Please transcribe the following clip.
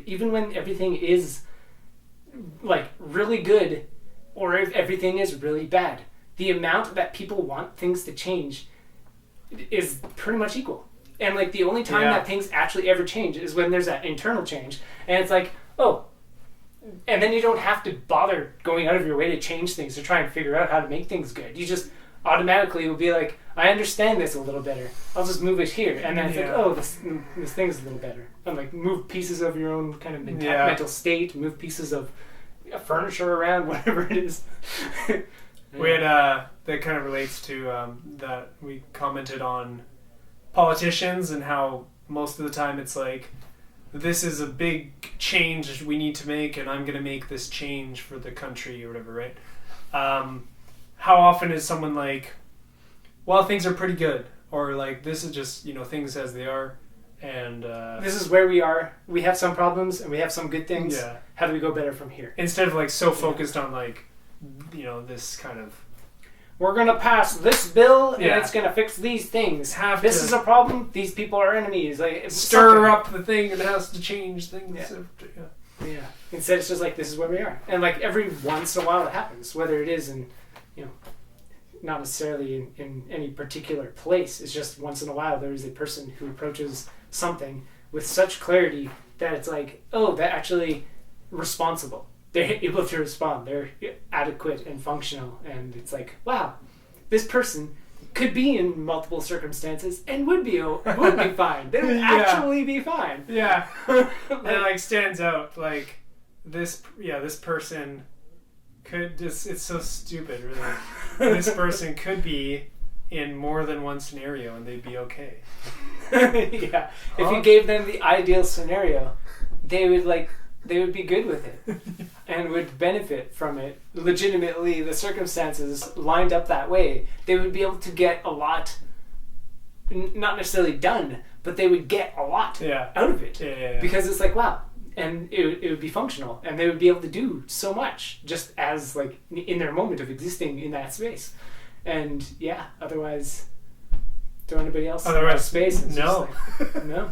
even when everything is like really good or if everything is really bad, the amount that people want things to change is pretty much equal. And like the only time that things actually ever change is when there's that internal change. And it's like, oh, and then you don't have to bother going out of your way to change things to try and figure out how to make things good. You just automatically will be like, I understand this a little better. I'll just move it here. And then it's like, oh, this thing's a little better. And like move pieces of your own kind of mental state, move pieces of furniture around, whatever it is. We had, that kind of relates to that we commented on politicians and how most of the time it's like, this is a big change we need to make and I'm going to make this change for the country or whatever, right? How often is someone like, well, things are pretty good, or like, this is just, things as they are, and this is where we are. We have some problems and we have some good things. Yeah. How do we go better from here? Instead of like so focused on like, this kind of, we're going to pass this bill and it's going to fix these things. This is a problem. These people are enemies. Like stir up the thing that has to change things. Yeah. Instead, it's just like, this is where we are. And like every once in a while it happens, whether it is in, not necessarily in any particular place. It's just once in a while there is a person who approaches something with such clarity that it's like, oh, they're actually responsible. They're able to respond. They're adequate and functional. And it's like, wow, this person could be in multiple circumstances and would be fine. They would actually be fine. Yeah. And it like stands out like this person could just, it's so stupid really. This person could be in more than one scenario and they'd be okay. If you gave them the ideal scenario, they would be good with it and would benefit from it. Legitimately, the circumstances lined up that way, they would be able to get a lot, not necessarily done, but they would get a lot out of it. Because it's like, wow. And it would be functional, and they would be able to do so much just as like in their moment of existing in that space. And otherwise, throw anybody else in that space. It's no. just like, no.